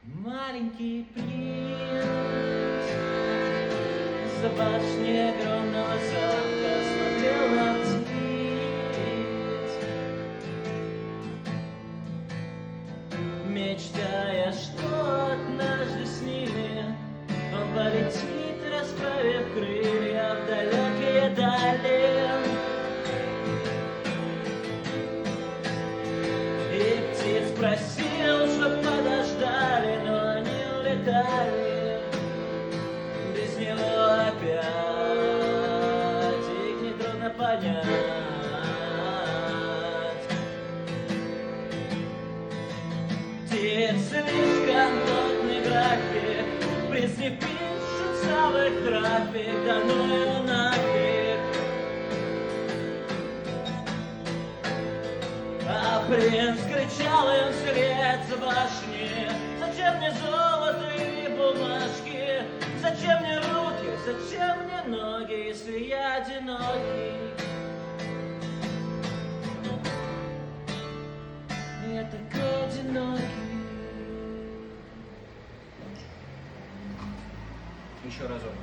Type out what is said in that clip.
Маленький принц за башней огромного замка смотрел на птиц, мечтая, что однажды с ними он полетит, расправив крылья в далекие дали. И птиц просил, чтоб подождали, но они улетали. Без него опять их нетрудно понять. Птиц слишком плотный график, приз не пишут целый трафик, да ну его нафиг. А принц кричал им вслед с башни: зачем мне золото и бумажки? Зачем мне руки, зачем мне ноги, если я одинокий? Я такой одинокий. Еще разок.